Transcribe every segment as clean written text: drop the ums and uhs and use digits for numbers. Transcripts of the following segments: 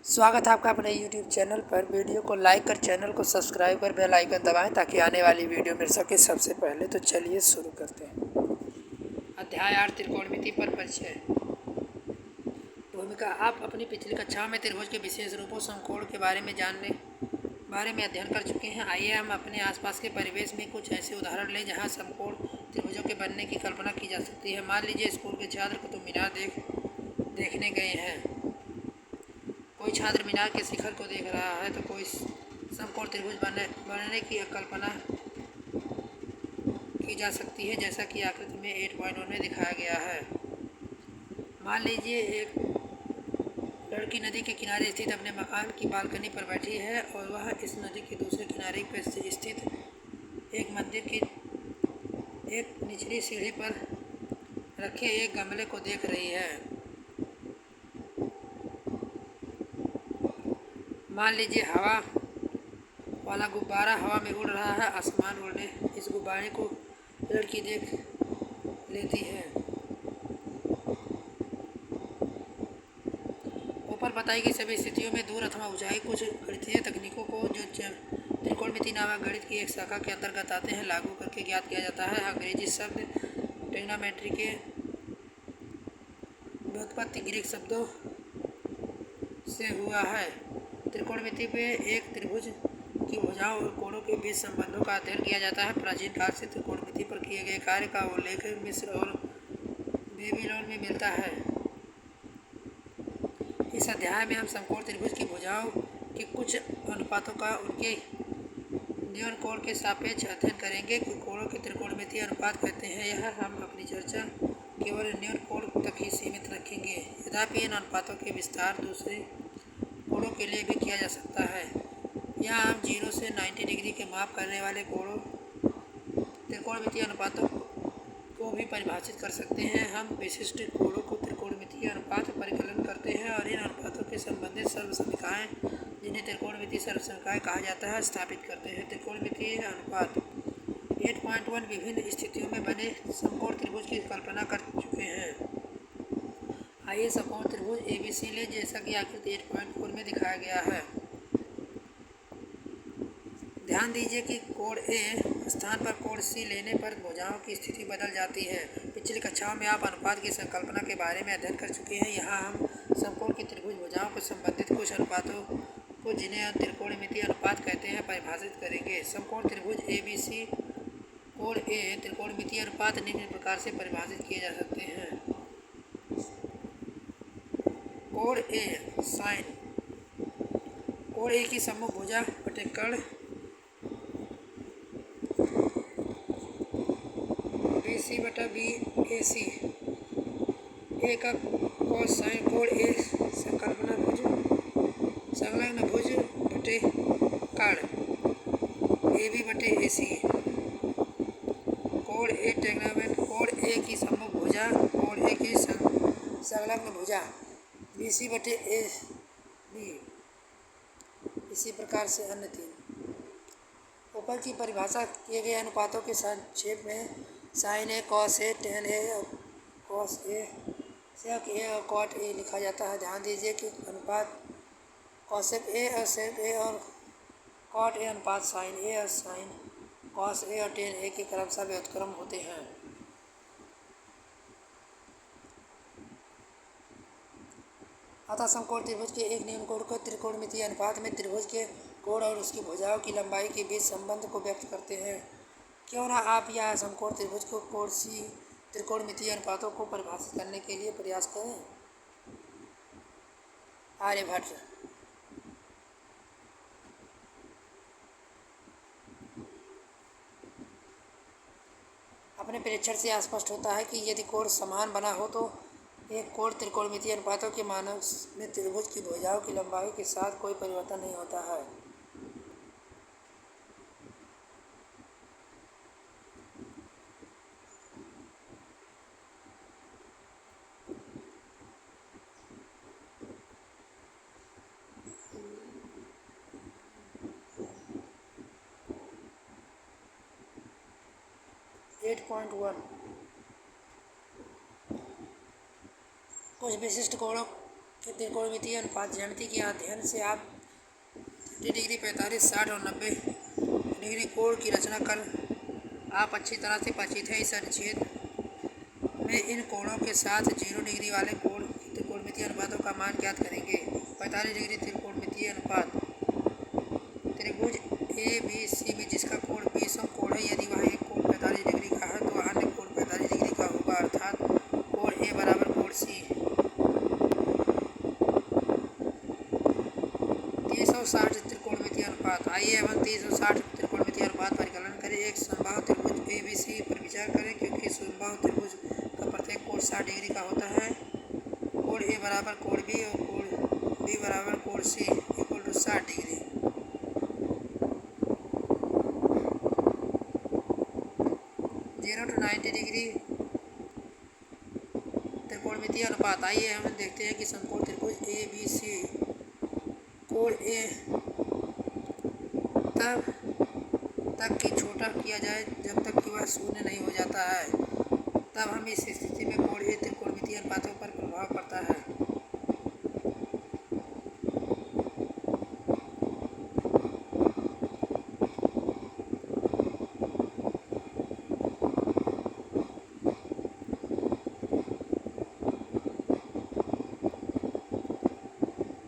स्वागत है आपका अपने YouTube चैनल पर। वीडियो को लाइक कर, चैनल को सब्सक्राइब कर, बेल आइकन दबाएं ताकि आने वाली वीडियो मिल सके सबसे पहले। तो चलिए शुरू करते हैं। अध्याय 8 त्रिकोणमिति पर परिचय। भूमिका। आप अपनी पिछली कक्षाओं में त्रिभुज के विशेष रूपों समकोण के बारे में अध्ययन कर चुके हैं। आइए हम अपने आसपास के परिवेश में कुछ ऐसे उदाहरण लें जहां समकोण त्रिभुजों के बनने की कल्पना की जा सकती है। मान लीजिए स्कूल के छात्र कुतुब मीनार देखने गए हैं। कोई छात्र मीनार के शिखर को देख रहा है तो कोई समकोण त्रिभुज बनने की कल्पना की जा सकती है, जैसा कि आकृति में 8.1 में दिखाया गया है। मान लीजिए एक लड़की नदी के किनारे स्थित अपने मकान की बालकनी पर बैठी है और वह इस नदी के दूसरे किनारे पर स्थित एक मंदिर की एक निचली सीढ़ी पर रखे एक गमले को देख रही है। मान लीजिए हवा वाला गुब्बारा हवा में उड़ रहा है। आसमान उड़ने इस गुब्बारे को लड़की देख लेती है। ऊपर बताई गई सभी स्थितियों में दूर अथवा ऊंचाई कुछ गणितीय तकनीकों को जो त्रिकोणमिति नामक गणित की एक शाखा के अंतर्गत आते हैं लागू करके ज्ञात किया जाता है। अंग्रेजी शब्द ट्रिग्नोमेट्री के व्युत्पत्ति ग्रीक शब्दों से हुआ है। त्रिकोणमिति में एक त्रिभुज की भुजाओं और कोणों के बीच संबंधों का अध्ययन किया जाता है। प्राचीन काल से त्रिकोणमिति पर किए गए कार्य का उल्लेख मिस्र और बेबीलोन में मिलता है। इस अध्याय में हम समकोण त्रिभुज की भुजाओं के कुछ अनुपातों का उनके न्यून कोण के सापेक्ष अध्ययन करेंगे। कोणों के त्रिकोणमितीय अनुपात कहते हैं। यह हम अपनी चर्चा केवल न्यून कोण तक ही सीमित रखेंगे। यद्यपि इन अनुपातों के विस्तार दूसरे कोणों के लिए भी किया जा सकता है। यहाँ हम 0 से 90 डिग्री के माप करने वाले कोणों त्रिकोणमितीय अनुपातों को भी परिभाषित कर सकते हैं। हम विशिष्ट कोणों को त्रिकोणमितीय अनुपात परिकलन करते हैं और इन अनुपातों के संबंधित सर्वसमीकाएँ, जिन्हें त्रिकोणमितीय सर्वसमीकाएँ कहा जाता है, स्थापित करते हैं। त्रिकोणमितीय अनुपात 8.1 विभिन्न स्थितियों में बने समकोण त्रिभुज की कल्पना कर चुके हैं। आइए समकोण त्रिभुज ABC लें, जैसा कि आकृति 8.4 में दिखाया गया है। ध्यान दीजिए कि कोण A स्थान पर कोण C लेने पर भुजाओं की स्थिति बदल जाती है। पिछली कक्षाओं में आप अनुपात की संकल्पना के बारे में अध्ययन कर चुके हैं। यहाँ हम समकोण की त्रिभुज भुजाओं को संबंधित कुछ अनुपातों को, जिन्हें हम त्रिकोणमितीय अनुपात कहते हैं, परिभाषित करेंगे। समकोण त्रिभुज ABC कोण A त्रिकोणमितीय अनुपात निम्न प्रकार से परिभाषित किए जा सकते हैं। कोण A साइन। कोण A की सम्मुख भुजा बटे कर्ण BC बटा BAC। A का कॉस साइन कोण A संकल्पना भुज संलग्न भुज बटे कर्ण AB बटे AC। कोण A ट्रिग्नोमेट्री कोण A की सम्मुख भुजा कोण A की संलग्न भुजा BC बटे AB। इसी प्रकार से अन्य तीन। ऊपर की परिभाषा किए गए अनुपातों के संक्षेप में sine A cos A tan A और कॉस A सेक A और कॉट A लिखा जाता है। ध्यान दीजिए कि अनुपात कॉसेक A और सेक A और कॉट A अनुपात साइन A और साइन कॉस A और टेन A के क्रमशः व्युत्क्रम होते हैं। अतः समकोण त्रिभुज के एक न्यून कोण को त्रिकोणमितीय अनुपात में त्रिभुज के कोण और उसकी भुजाओं की लंबाई के बीच संबंध को व्यक्त करते हैं। क्यों ना आप यह समकोण त्रिभुज को कोण C त्रिकोणमितीय अनुपातों को परिभाषित करने के लिए प्रयास करें। आर्यभट्ट। अपने परीक्षण से स्पष्ट होता है कि यदि कोण समान बना हो तो एक कोण त्रिकोणमितीय अनुपातों के मानों में त्रिभुज की भुजाओं की लंबाई के साथ कोई परिवर्तन नहीं होता है। कुछ विशिष्ट कोणों कि त्रिकोणमितीय अनुपात ज्यामिति के अध्ययन से आप 30 डिग्री, 45, 60 और 90 डिग्री कोण की रचना कर आप अच्छी तरह से परिचित हैं। इस अनुच्छेद में इन कोणों के साथ 0 डिग्री वाले कोण त्रिकोणमितीय अनुपातों का मान ज्ञात करेंगे। 45 डिग्री त्रिकोणमितीय अनुपात त्रिभुज ए बी सी में जिसका कोण 20 कोण है, यदि वह एक कोण 45 डिग्री का है तो अन्य कोण 45 डिग्री का होगा, अर्थात कोण ए बराबर कोण सी। 360 त्रिकोणमितीय अनुपात। आइए हम 360 त्रिकोणमितीय अनुपात परिकलन करें। एक समबाहु त्रिभुज ए बी सी पर विचार करें। क्योंकि समबाहु त्रिभुज का प्रत्येक कोण 60 डिग्री का होता है, कोण ए बराबर कोण बी और कोण बी बराबर कोण C equal to 60 degree. 0 to 90 degree त्रिकोणमितीय अनुपात। आइए हम देखते हैं कि समकोण त्रिभुज ए बी सी कोण ए तब तक कि छोटा किया जाए जब तक कि वह शून्य नहीं हो जाता है, तब हम इस स्थिति में कोण ए त्रिकोणमितीय अनुपातों पर प्रभाव पड़ता है।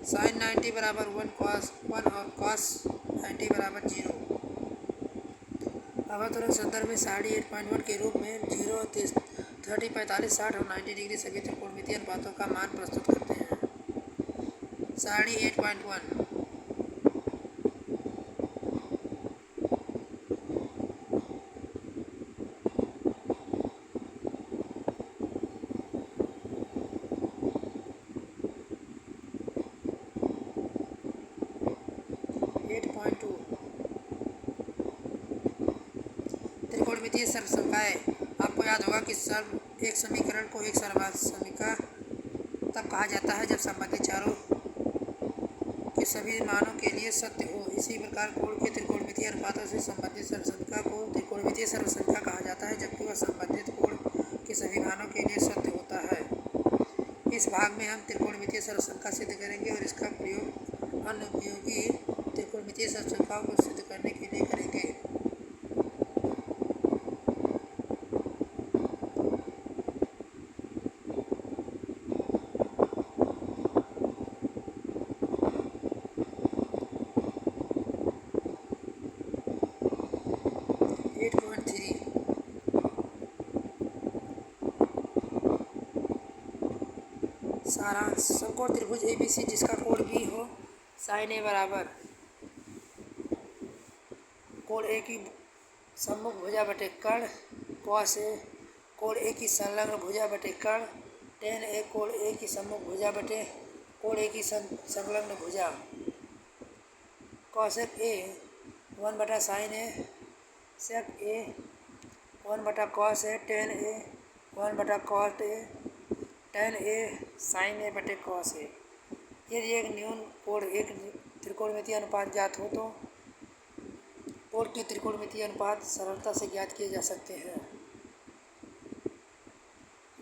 साइन 90 बराबर 1 cos 1 और cos 90 बराबर 0। अवतरण संदर्भ में सारणी 8.1 के रूप में 0, 30, 45, 60 और 90 डिग्री सभी त्रिकोणमितीय अनुपातों का मान प्रस्तुत करते हैं। सारणी 8.1 8.2 त्रिकोणमितीय सर्वसंख्याएं। आपको याद होगा कि एक समीकरण को एक सर्वसंख्या तब कहा जाता है जब संबंधित चारों के सभी मानों के लिए सत्य हो। इसी प्रकार कोण के त्रिकोणमितीय अनुपातों से संबंधित सर्वसंख्या को त्रिकोणमितीय सर्वसंख्या कहा जाता है, जबकि वह संबंधित कोण के सभी मानों के लिए सत्य होता है। इस भाग में हम त्रिकोणमितीय सर्वसंख्या सिद्ध करेंगे और इसका प्रयोग अन्य उपयोगी त्रिकोणमितीय सर्वसंख्याओं को सिद्ध करने के लिए करेंगे। सारांश। समकोण त्रिभुज ए बी सी जिसका कोण बी हो, साइन ए बराबर कोण ए की सम्मुख भुजा बटे कर्ण कॉस ए, कोण ए की संलग्न भुजा बटे कर्ण टेन ए, कोण ए की सम्मुख भुजा बटे कोण ए की संलग्न भुजा कॉसेक ए 1 बटा साइन ए, सेक ए 1 बटा कॉस ए, टेन ए 1 बटा cot A, tan A sine A बटे कॉस ए। यदि एक न्यून कोण एक त्रिकोणमितीय अनुपात ज्ञात हो तो कोण के त्रिकोणमितीय अनुपात सरलता से ज्ञात किए जा सकते हैं।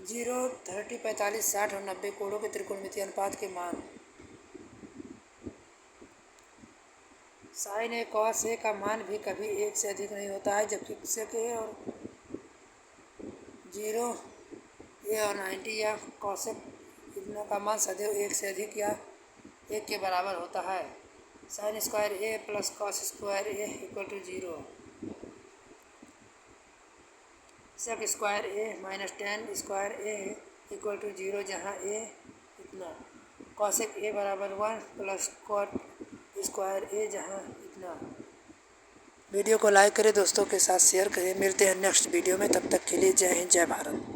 0, 30, 45, 60 और 90 कोणों के त्रिकोणमितीय अनुपात के मान। साइन ए कॉस ए का मान भी कभी 1 से अधिक नहीं होता है, जबकि सेक ए और 0 ए और 90 या कॉसेक इनका का मान सदैव 1 से अधिक या 1 के बराबर होता है। Sine square A plus cos square A equal to 0। Sec square A minus tan square A equal to 0, जहाँ ए इतना। कॉसेक ए बराबर 1 प्लस कॉट स्क्वायर ए, जहाँ इतना। वीडियो को लाइक करें, दोस्तों के साथ शेयर करें। मिलते हैं नेक्स्ट वीडियो में, तब तक के लिए जय हिंद, जय भारत।